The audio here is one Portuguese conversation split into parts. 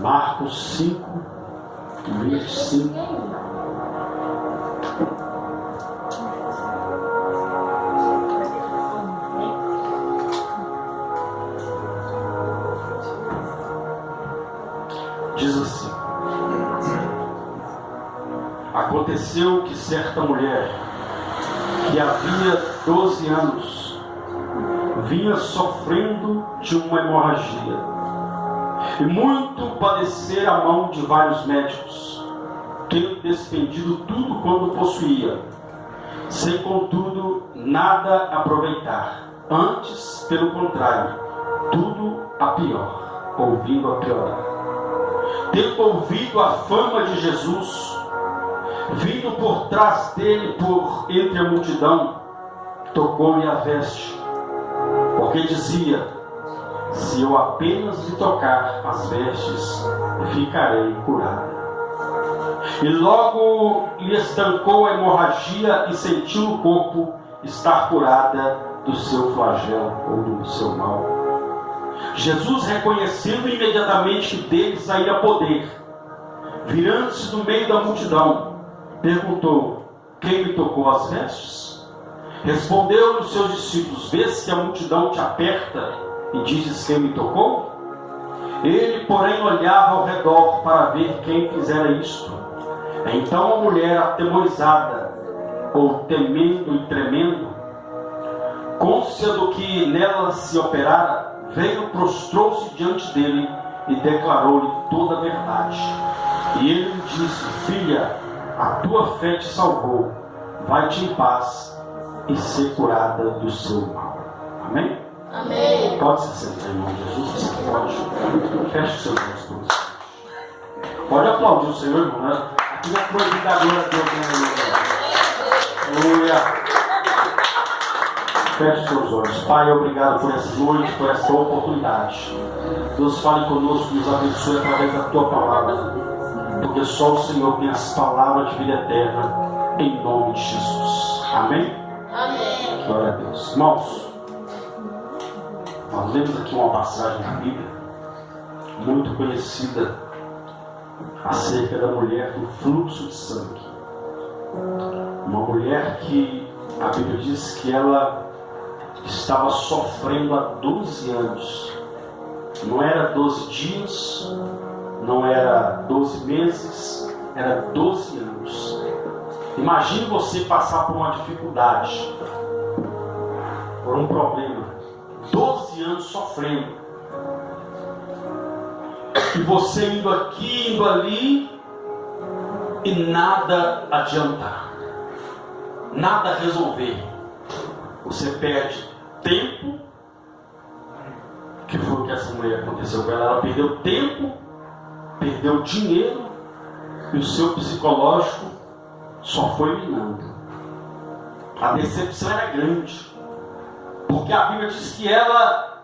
Marcos 5, 25. Diz assim: aconteceu que certa mulher, que havia 12 anos, vinha sofrendo de uma hemorragia, e muito padecer a mão de vários médicos, tendo despendido tudo quanto possuía, sem contudo nada aproveitar, antes, pelo contrário, tudo a pior, ouvindo a piorar. Tendo ouvido a fama de Jesus, vindo por trás dele por entre a multidão, tocou-lhe a veste, porque dizia: se eu apenas lhe tocar as vestes, ficarei curada. E logo lhe estancou a hemorragia e sentiu no corpo estar curada do seu flagelo ou do seu mal. Jesus, reconhecendo imediatamente que dele saíra poder, virando-se do meio da multidão, perguntou: quem me tocou as vestes? Respondeu-lhe os seus discípulos: vês que a multidão te aperta e dizes: quem me tocou? Ele, porém, olhava ao redor para ver quem fizera isto. Então a mulher, atemorizada, ou temendo e tremendo, cônscia do que nela se operara, veio, prostrou-se diante dele e declarou-lhe toda a verdade. E ele lhe disse: filha, a tua fé te salvou, vai-te em paz e ser curada do seu mal. Amém? Amém. Pode se sentar, irmão Jesus, você pode. Feche os seus olhos por isso. Pode aplaudir o Senhor, irmão, né? Aqui na proibida da glória de Deus, né? Aleluia. Feche os seus olhos. Pai, obrigado por essa noite, por essa oportunidade. Deus, fale conosco, nos abençoe através da tua palavra, porque só o Senhor tem as palavras de vida eterna, em nome de Jesus. Amém? Amém. Glória a Deus. Irmãos, nós lemos aqui uma passagem da Bíblia muito conhecida acerca da mulher do fluxo de sangue. Uma mulher que a Bíblia diz que ela estava sofrendo há 12 anos. Não era 12 dias, não era 12 meses, era 12 anos. Imagine você passar por uma dificuldade, por um problema, 12 anos sofrendo, e você indo aqui, indo ali, e nada adiantar, nada resolver. Você perde tempo, que foi o que essa mulher aconteceu com ela. Ela perdeu tempo, perdeu dinheiro, e o seu psicológico só foi minando. A decepção era grande, porque a Bíblia diz que ela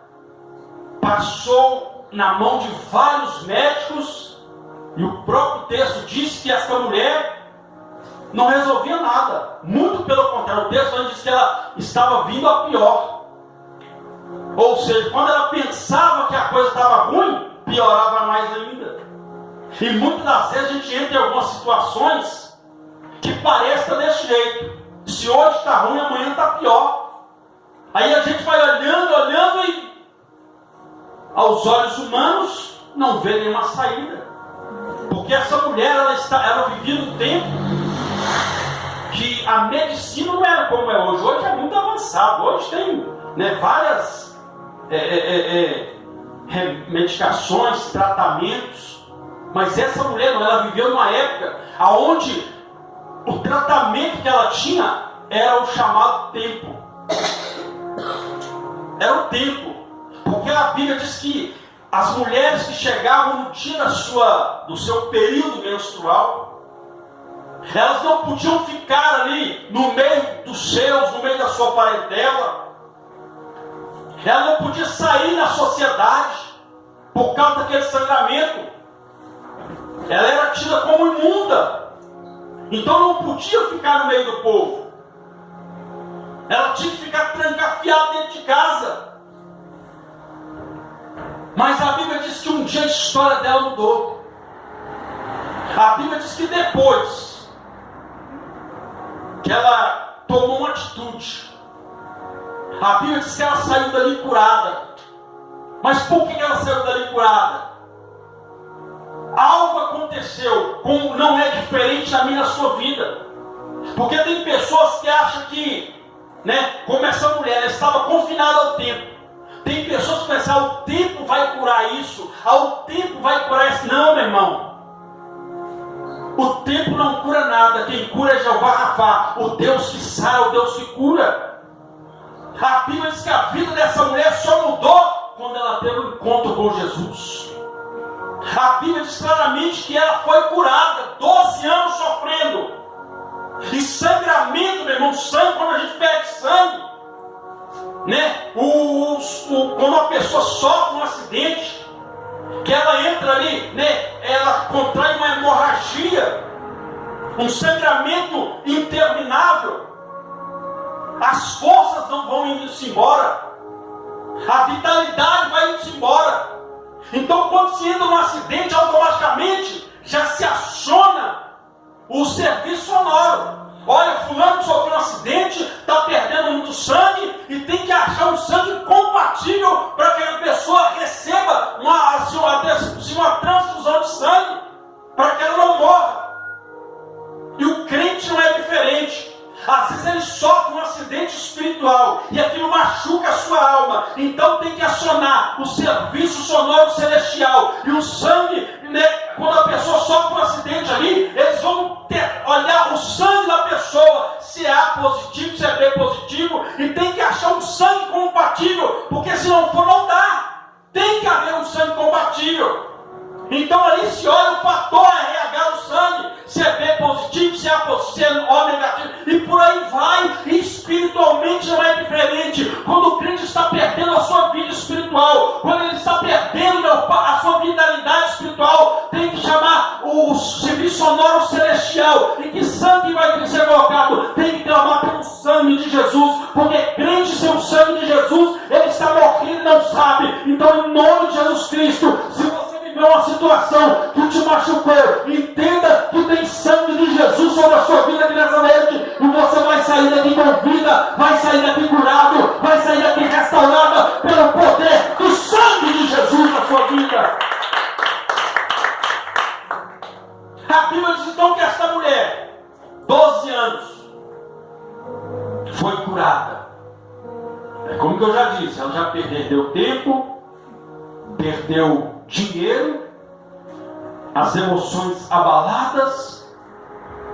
passou na mão de vários médicos, e o próprio texto diz que essa mulher não resolvia nada. Muito pelo contrário, o texto diz que ela estava vindo a pior. Ou seja, quando ela pensava que a coisa estava ruim, piorava mais ainda. E muitas das vezes a gente entra em algumas situações que parece estar desse jeito. Se hoje está ruim, amanhã está pior. Aí a gente vai olhando e aos olhos humanos não vê nenhuma saída. Porque essa mulher, ela vivia no tempo que a medicina não era como é hoje. Hoje é muito avançado. Hoje tem, várias medicações, tratamentos. Mas essa mulher não, ela viveu numa época onde o tratamento que ela tinha era o chamado tempo. Era o tempo. Porque a Bíblia diz que as mulheres que chegavam no dia do seu período menstrual, elas não podiam ficar ali no meio dos seus, no meio da sua parentela. Ela não podia sair na sociedade por causa daquele sangramento. Ela era tida como imunda. Então não podia ficar no meio do povo. Ela tinha que ficar trancafiada dentro de casa. Mas a Bíblia diz que um dia a história dela mudou. A Bíblia diz que depois que ela tomou uma atitude, a Bíblia diz que ela saiu dali curada. Mas por que ela saiu dali curada? Algo aconteceu, como não é diferente na minha e na sua vida. Porque tem pessoas que acham que, como essa mulher, ela estava confinada ao tempo. Tem pessoas que pensam, o tempo vai curar isso, o tempo vai curar isso. Não, meu irmão. O tempo não cura nada. Quem cura é Jeová Rafá, o Deus que sara, o Deus que cura. A Bíblia diz que a vida dessa mulher só mudou quando ela teve um encontro com Jesus. A Bíblia diz claramente que ela foi curada, 12 anos sofrendo. E sangramento, meu irmão, sangue, quando a gente perde sangue, quando uma pessoa sofre um acidente, que ela entra ali, ela contrai uma hemorragia, um sangramento interminável, as forças não vão indo-se embora, a vitalidade vai indo-se embora. Então, quando se entra num acidente, automaticamente já se aciona o serviço sonoro. Olha, fulano sofreu um acidente, está perdendo muito sangue e tem que achar um sangue compatível para que a pessoa receba uma transfusão de sangue, para que ela não morra. E o crente não é diferente. Às vezes ele sofre um acidente espiritual e aquilo machuca a sua alma. Então tem que acionar o serviço sonoro celestial. E o sangue, quando a pessoa sofre um acidente ali, eles vão olhar o sangue da pessoa, se é A positivo, se é B positivo, e tem que achar um sangue compatível, porque se não for, não dá. Tem que haver um sangue compatível. Então ali se olha o fator RH do sangue, se é B positivo, se é A positivo, se é O negativo, e por aí vai. E espiritualmente não é diferente. Quando o crente está perdendo a sua vida espiritual, quando ele está perdendo a sua vitalidade espiritual, tem que chamar o serviço sonoro celestial. E que sangue vai ser colocado? Tem que clamar pelo sangue de Jesus, porque crente sem o sangue de Jesus, ele está morrendo e não sabe. Então, em nome de Jesus Cristo, se você uma situação que te machucou, entenda que tem sangue de Jesus sobre a sua vida aqui nessa noite, e você vai sair daqui com vida, vai sair daqui curado, vai sair daqui restaurada pelo poder do sangue de Jesus na sua vida. A Bíblia diz então que esta mulher, 12 anos, foi curada. É como que eu já disse, ela já perdeu tempo, perdeu dinheiro, as emoções abaladas,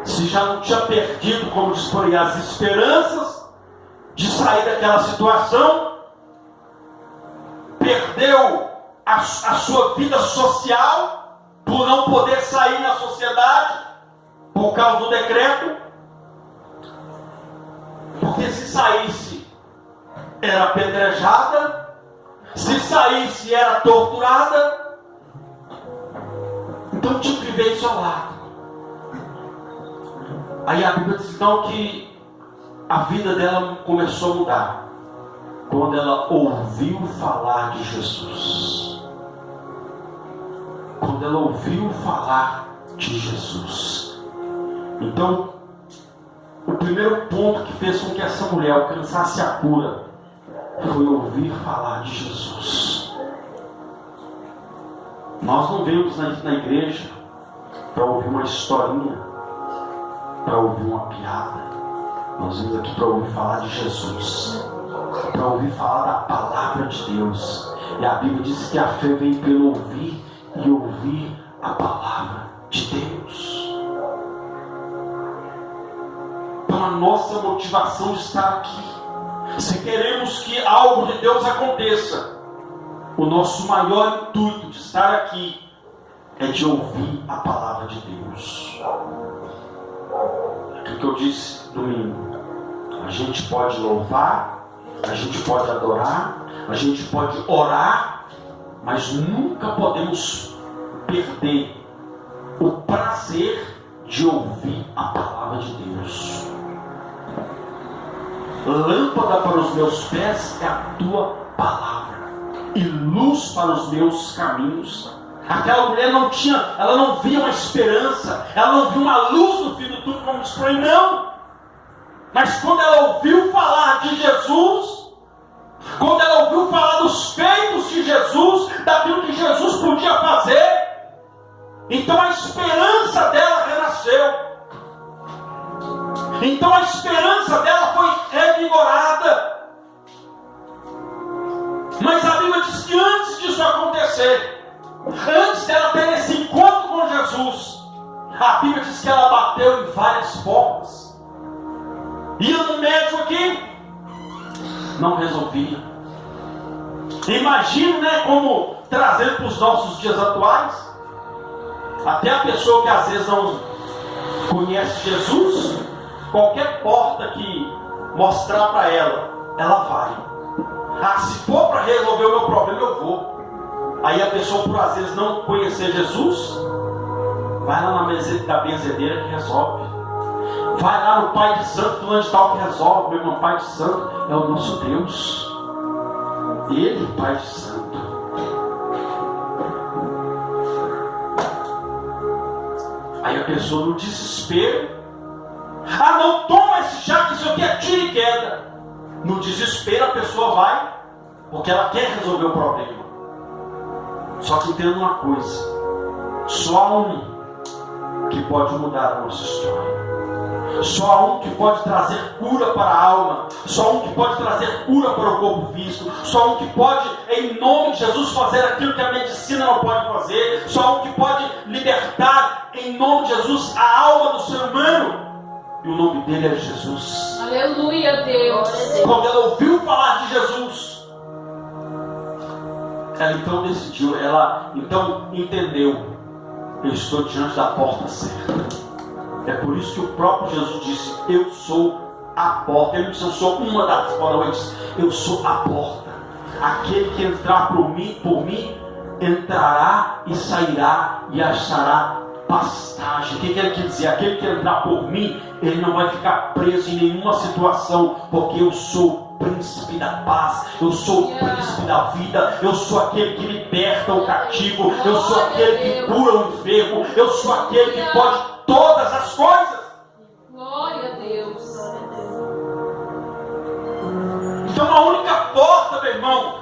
se já não tinha perdido, como diz por aí, as esperanças de sair daquela situação, perdeu a sua vida social, por não poder sair na sociedade, por causa do decreto, porque se saísse, era apedrejada, se saísse, era torturada. Então tinha que viver isolado. Aí a Bíblia diz então que a vida dela começou a mudar quando ela ouviu falar de Jesus. Quando ela ouviu falar de Jesus. Então, o primeiro ponto que fez com que essa mulher alcançasse a cura foi ouvir falar de Jesus. Nós não viemos na igreja para ouvir uma historinha, para ouvir uma piada. Nós viemos aqui para ouvir falar de Jesus, para ouvir falar da palavra de Deus. E a Bíblia diz que a fé vem pelo ouvir e ouvir a palavra de Deus. Então a nossa motivação de estar aqui, se queremos que algo de Deus aconteça, o nosso maior intuito de estar aqui é de ouvir a palavra de Deus. Aquilo que eu disse domingo, a gente pode louvar, a gente pode adorar, a gente pode orar, mas nunca podemos perder o prazer de ouvir a palavra de Deus. Lâmpada para os meus pés é a tua palavra e luz para os meus caminhos. Aquela mulher ela não via uma esperança, ela não via uma luz no fim do túnel, como diz por aí, não. Mas quando ela ouviu falar de Jesus, quando ela ouviu falar dos feitos de Jesus, daquilo que Jesus podia fazer, então a esperança dela renasceu. Então a esperança dela foi revigorada. Mas a Bíblia diz que antes disso acontecer, antes dela ter esse encontro com Jesus, a Bíblia diz que ela bateu em várias portas. Ia no médico aqui, não resolvia. Imagina, né, como trazer para os nossos dias atuais. Até a pessoa que às vezes não conhece Jesus, qualquer porta que mostrar para ela, ela vai. Se for para resolver o meu problema, eu vou. Aí a pessoa, por às vezes não conhecer Jesus, vai lá na benzedeira que resolve. Vai lá no Pai de Santo, fulano de tal que resolve. Meu irmão, Pai de Santo é o nosso Deus. Ele, Pai de Santo. Aí a pessoa no desespero, não, toma esse chá, que isso aqui é tiro e queda. No desespero a pessoa vai, porque ela quer resolver o problema. Só que entenda uma coisa, só há um que pode mudar a nossa história. Só há um que pode trazer cura para a alma. Só há um que pode trazer cura para o corpo físico. Só há um que pode, em nome de Jesus, fazer aquilo que a medicina não pode fazer. Só há um que pode libertar, em nome de Jesus, a alma do ser humano. E o nome dele é Jesus. Aleluia, Deus. Quando ela ouviu falar de Jesus, ela então decidiu, ela então entendeu: eu estou diante da porta certa. É por isso que o próprio Jesus disse: eu sou a porta. Ele disse: eu sou uma das portas. Ele disse: eu sou a porta. Aquele que entrar por mim, entrará e sairá e achará pastagem. O que ele quer dizer? Aquele que entrar por mim, ele não vai ficar preso em nenhuma situação, porque eu sou o príncipe da paz, eu sou o príncipe da vida, eu sou aquele que liberta o cativo, eu sou aquele que cura o enfermo, eu sou aquele que pode todas as coisas. Glória a Deus. Então a única porta, meu irmão,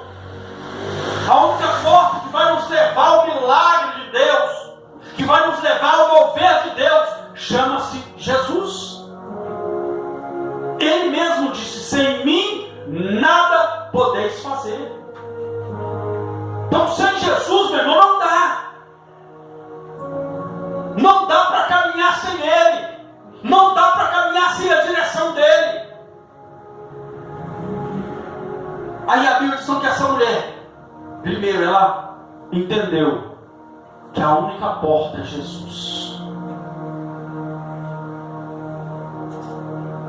a única porta que vai nos levar ao milagre de Deus, que vai nos levar ao mover de Deus, chama-se Jesus. Ele mesmo disse: sem mim nada podeis fazer. Então sem Jesus, meu irmão, não dá. Não dá para caminhar sem Ele. Não dá para caminhar sem a direção dEle. Aí a Bíblia diz que essa mulher, primeiro, ela entendeu que a única porta é Jesus.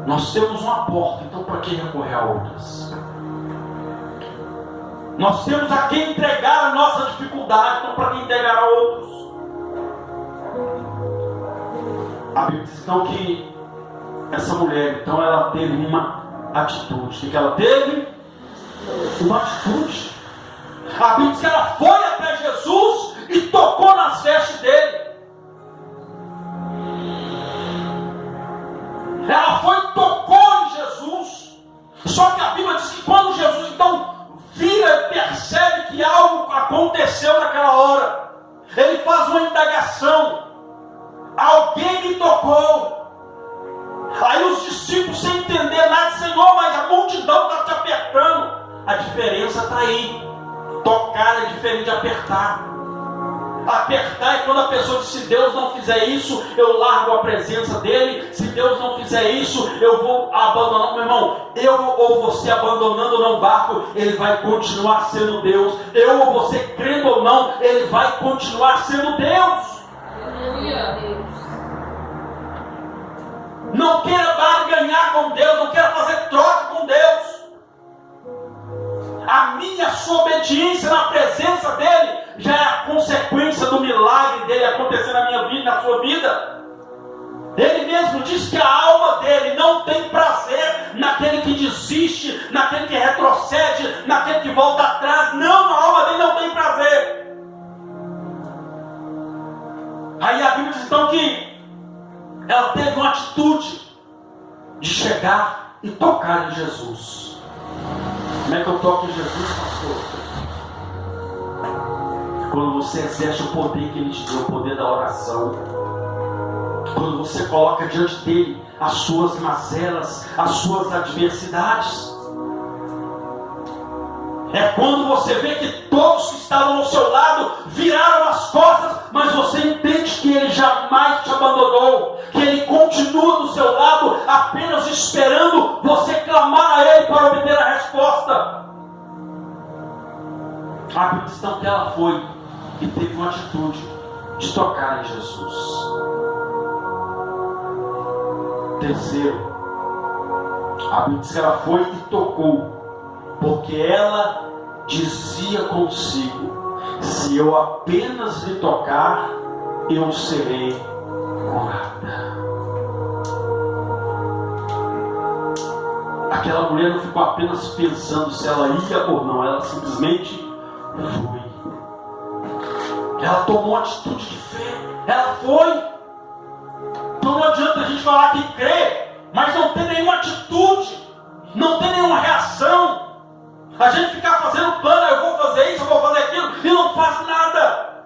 Nós temos uma porta, então para que recorrer a outras? Nós temos a quem entregar a nossa dificuldade, então para que entregar a outros? A Bíblia diz então que essa mulher, então ela teve uma atitude. O que ela teve? Uma atitude. A Bíblia diz que ela foi até Jesus e tocou nas vestes dele. Ela foi e tocou em Jesus. Só que a Bíblia diz que quando Jesus então vira e percebe que algo aconteceu naquela hora, ele faz uma indagação: alguém me tocou. Aí os discípulos, sem entender nada: Senhor, mas a multidão está te apertando. A diferença está aí. Tocar é diferente de apertar. Apertar é quando a pessoa diz: se Deus não fizer isso, eu largo a presença dele. Se Deus não fizer isso, eu vou abandonar. Meu irmão, eu ou você abandonando ou não o barco, ele vai continuar sendo Deus. Eu ou você crendo ou não, ele vai continuar sendo Deus. Não queira barganhar com Deus, não queira fazer troca com Deus. A minha sua obediência na presença dele já é a consequência do milagre dele acontecer na minha vida, na sua vida. Ele mesmo diz que a alma dele não tem prazer naquele que desiste, naquele que retrocede, naquele que volta atrás. Não, a alma dele não tem prazer. Aí a Bíblia diz então que ela teve uma atitude de chegar e tocar em Jesus. Como é que eu toco em Jesus, pastor? Quando você exerce o poder que Ele te deu, o poder da oração. Quando você coloca diante dele as suas mazelas, as suas adversidades. É quando você vê que todos que estavam ao seu lado viraram as costas, mas você entende que Ele jamais te abandonou, que Ele continua do seu lado, apenas esperando você clamar a Ele para obter a resposta. A Bíblia diz então que ela foi e teve uma atitude de tocar em Jesus. Terceiro, a Bíblia diz que ela foi e tocou, porque ela dizia consigo: se eu apenas lhe tocar, eu serei curada. Aquela mulher não ficou apenas pensando se ela ia ou não, ela simplesmente foi. Ela tomou atitude de fé, ela foi. Então não adianta a gente falar que crê, mas não tem nenhuma atitude, não tem nenhuma reação. A gente ficar fazendo plano, eu vou fazer isso, eu vou fazer aquilo, e não faz nada.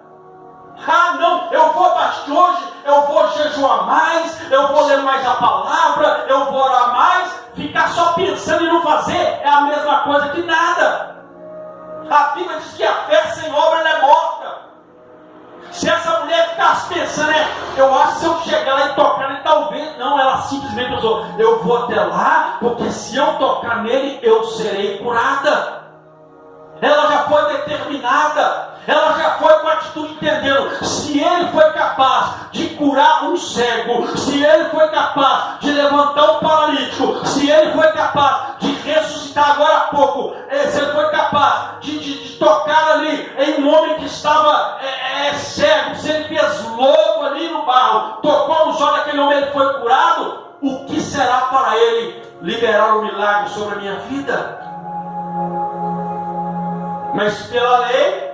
Ah não, eu vou partir hoje, eu vou jejuar mais, eu vou ler mais a palavra, eu vou orar mais. Ficar só pensando e não fazer é a mesma coisa que nada. A Bíblia diz que a fé sem obra ela é morta. Se essa mulher ficasse pensando, eu acho que se eu chegar lá e tocar nele, talvez. Não, ela simplesmente pensou: eu vou até lá, porque se eu tocar nele, eu serei curada. Ela já foi determinada, ela já foi com a atitude entendendo: se ele foi capaz de curar um cego, se ele foi capaz de levantar um paralítico, se ele foi capaz de ressuscitar agora há pouco, se ele foi capaz de tocar ali em um homem que estava cego, se ele fez lodo ali no barro, tocou nos olhos daquele homem, ele foi curado, o que será para ele liberar um milagre sobre a minha vida? Mas pela lei,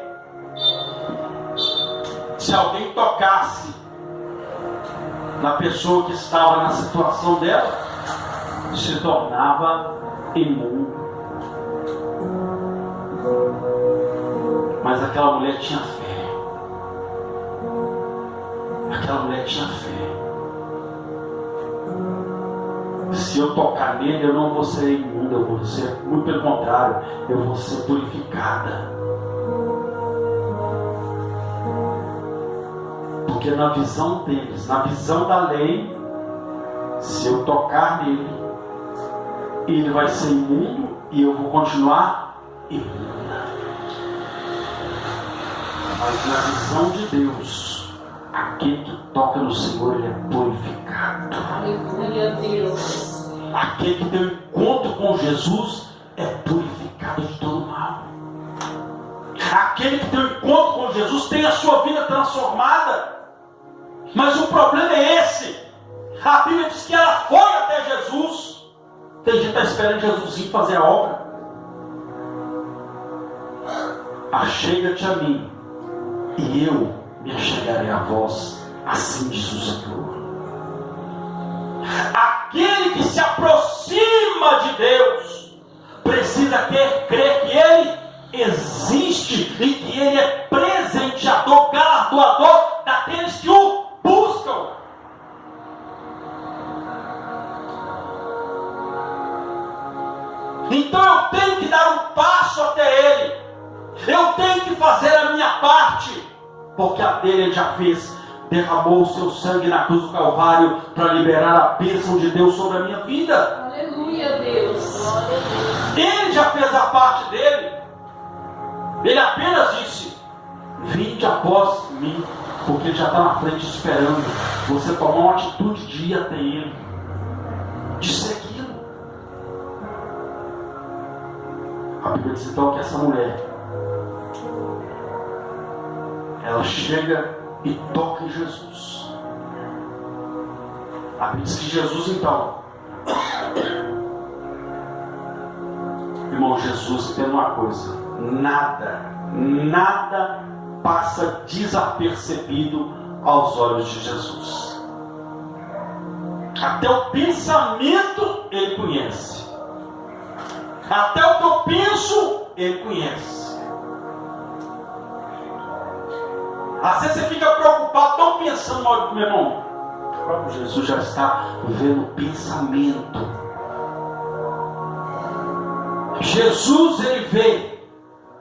se alguém tocasse na pessoa que estava na situação dela, se tornava imundo. Mas aquela mulher tinha fé. Aquela mulher tinha fé. Se eu tocar nele, eu não vou ser imunda, eu vou ser, muito pelo contrário, eu vou ser purificada. Porque na visão deles, na visão da lei, se eu tocar nele, ele vai ser imundo e eu vou continuar imunda. Mas na visão de Deus, aquele que toca no Senhor, ele é purificado. Aleluia, Deus. Aquele que tem um encontro com Jesus é purificado de todo mal. Aquele que tem um encontro com Jesus tem a sua vida transformada. Mas o problema é esse. A Bíblia diz que ela foi até Jesus. Tem gente que está esperando Jesus ir fazer a obra. Achega-te a mim, e eu me achegarei a vós, assim diz o Senhor. Aquele que se aproxima de Deus precisa crer que Ele existe e que Ele é presenteador, galardoador daqueles que o buscam. Então eu tenho que dar um passo até Ele, eu tenho que fazer a minha parte, porque a dele Ele já fez. Derramou o seu sangue na cruz do Calvário para liberar a bênção de Deus sobre a minha vida. Aleluia, Deus. Glória a Deus. Ele já fez a parte dele. Ele apenas disse: vinde após mim, porque ele já está na frente esperando você tomar uma atitude de ir até ele, de segui-lo. A Bíblia diz então que essa mulher, ela chega e toca em Jesus. A Bíblia diz que Jesus, então, irmão, Jesus, entenda uma coisa: nada passa desapercebido aos olhos de Jesus. Até o pensamento Ele conhece. Até o que eu penso Ele conhece. Às vezes você fica preocupado, tão pensando mal do meu irmão. O próprio Jesus já está vendo o pensamento. Jesus, Ele vê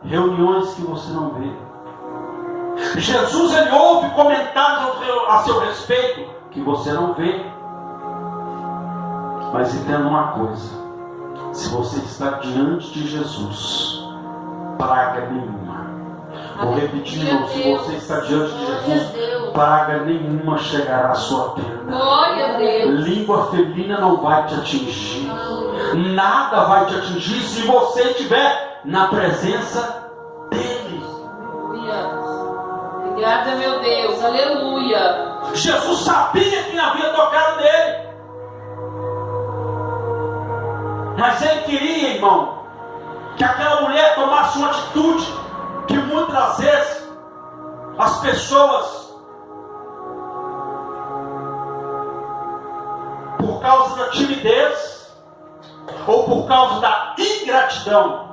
reuniões que você não vê. Jesus, Ele ouve comentários a seu respeito que você não vê. Mas entenda uma coisa: se você está diante de Jesus, praga nenhuma. Vou repetir de novo: se você está diante de Jesus, praga nenhuma chegará à sua tenda. Glória a Deus. Língua felina não vai te atingir. Nada vai te atingir se você estiver na presença dEle. Aleluia. Obrigada, meu Deus. Aleluia. Jesus sabia quem havia tocado nele. Mas Ele queria, irmão, que aquela mulher tomasse uma atitude que muitas vezes as pessoas, por causa da timidez ou por causa da ingratidão,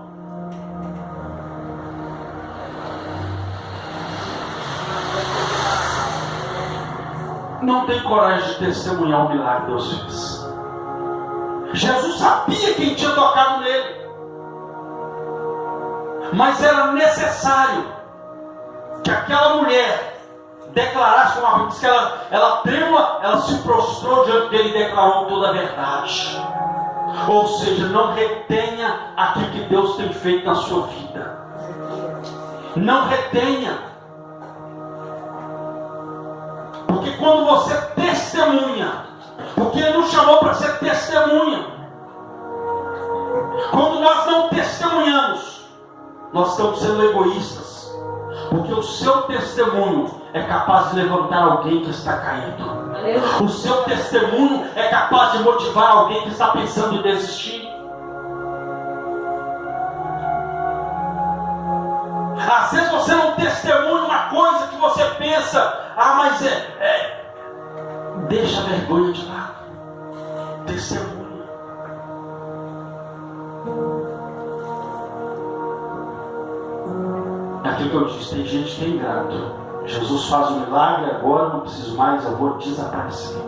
não tem coragem de testemunhar o milagre que Deus fez. Jesus sabia quem tinha tocado nele, mas era necessário que aquela mulher declarasse, como a Bíblia diz que ela trêmula, ela se prostrou diante dele e declarou toda a verdade. Ou seja, não retenha aquilo que Deus tem feito na sua vida. Não retenha. Porque quando você testemunha, porque Ele nos chamou para ser testemunha. Quando nós não testemunhamos, nós estamos sendo egoístas. Porque o seu testemunho é capaz de levantar alguém que está caído. O seu testemunho é capaz de motivar alguém que está pensando em desistir. Às vezes você não testemunha uma coisa que você pensa: mas deixa a vergonha de lado. Testemunha. É aquilo que eu disse: tem gente que é ingrato. Jesus faz um milagre, agora não preciso mais, eu vou desaparecer.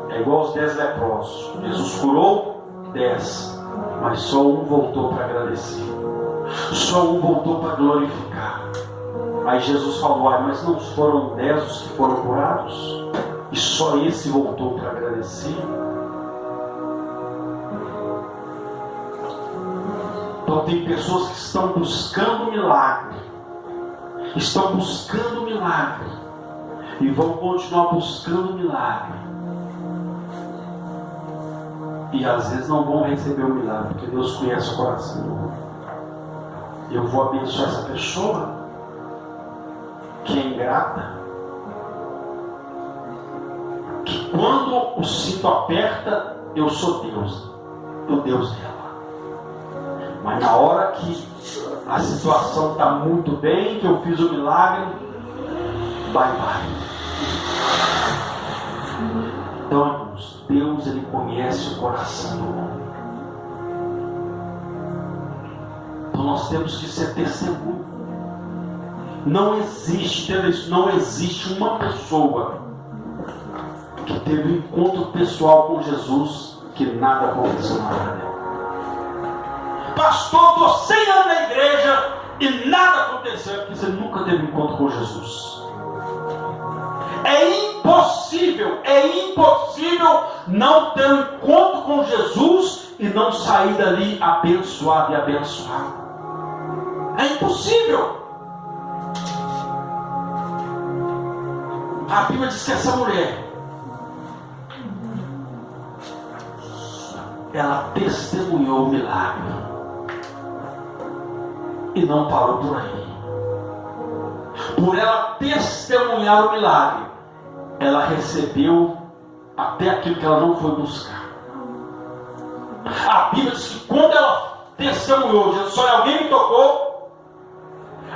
É igual os 10 leprosos. Jesus curou 10, mas só um voltou para agradecer. Só um voltou para glorificar. Aí Jesus falou: mas não foram 10 os que foram curados? E só esse voltou para agradecer? Então tem pessoas que estão buscando milagre. Estão buscando milagre. E vão continuar buscando milagre. E às vezes não vão receber o milagre, porque Deus conhece o coração do homem. Eu vou abençoar essa pessoa que é ingrata, que quando o cinto aperta, eu sou Deus, o Deus dela. Mas na hora que a situação está muito bem, que eu fiz o milagre, bye. Então, irmãos, Deus, Ele conhece o coração do homem. Então nós temos que ser testemunho. Não existe uma pessoa que teve um encontro pessoal com Jesus que nada aconteceu na vida dela. Pastor, estou 100 anos na igreja e nada aconteceu, porque você nunca teve um encontro com Jesus. É impossível não ter um encontro com Jesus e não sair dali abençoado e abençoado. É impossível. A Bíblia diz que essa mulher, ela testemunhou o milagre e não parou por aí. Por ela testemunhar o milagre, ela recebeu até aquilo que ela não foi buscar. A Bíblia diz que quando ela testemunhou, Jesus, olha, alguém me tocou.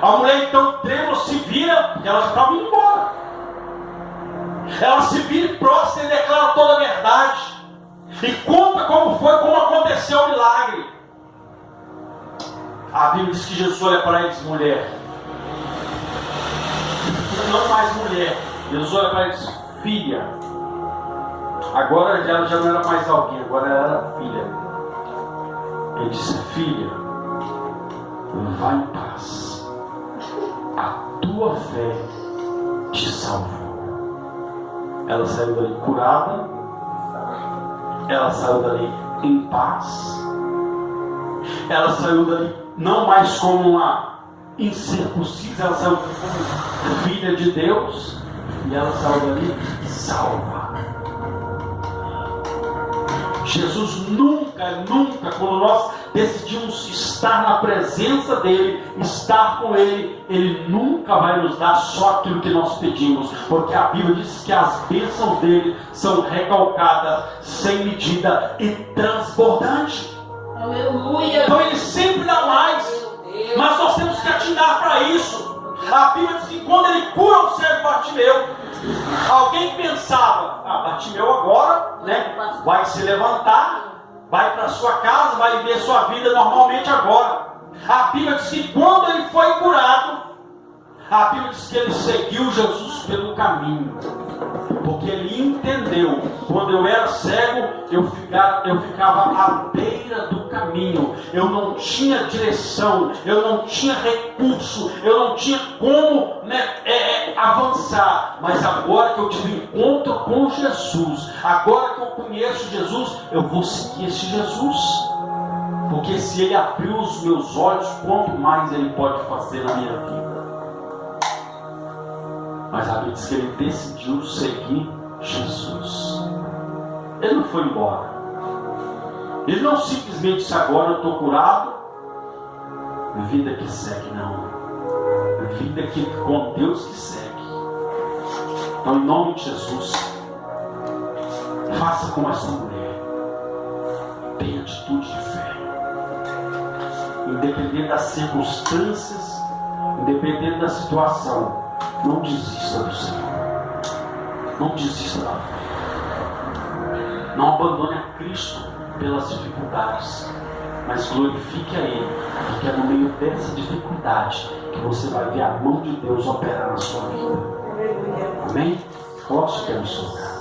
A mulher então trêmula, se vira, porque ela já estava indo embora. Ela se vira próxima e declara toda a verdade. E conta como foi, como aconteceu o milagre. A Bíblia diz que Jesus olha para ela e diz, mulher. Não mais mulher. Jesus olha para ela e diz, filha. Agora ela já não era mais alguém, agora ela era filha. Ele disse, filha, vai em paz. A tua fé te salvou. Ela saiu dali curada. Ela saiu dali em paz. Ela saiu dali não mais como uma incircuncisa, ela saiu como filha de Deus. E ela saiu dali salva. Jesus nunca, quando nós decidimos estar na presença dEle, estar com Ele, Ele nunca vai nos dar só aquilo que nós pedimos, porque a Bíblia diz que as bênçãos dEle são recalcadas, sem medida e transbordantes. Aleluia! Então Ele sempre dá mais, mas nós temos que atinar para isso. A Bíblia diz que quando Ele cura o cego Bartimeu, alguém pensava, Bartimeu agora, né, vai se levantar, vai para sua casa, vai viver sua vida normalmente agora. A Bíblia diz que quando ele foi curado, a Bíblia diz que ele seguiu Jesus pelo caminho, porque ele entendeu, quando eu era cego, eu ficava à beira do caminho, eu não tinha direção, eu não tinha recurso, eu não tinha como avançar, mas agora que eu tive encontro com Jesus, agora que eu conheço Jesus, eu vou seguir esse Jesus, porque se Ele abriu os meus olhos, quanto mais Ele pode fazer na minha vida. Mas a Bíblia diz que ele decidiu seguir Jesus. Ele não foi embora. Ele não simplesmente disse, agora eu estou curado, vida que segue, não. Vida que com Deus que segue. Então, em nome de Jesus, faça como essa mulher. Tenha atitude de fé. Independente das circunstâncias, independente da situação, não desista do Senhor. Não desista da fé. Não abandone a Cristo pelas dificuldades, mas glorifique a Ele, porque é no meio dessa dificuldade que você vai ver a mão de Deus operar na sua vida. Amém? Coloque-se no seu lugar.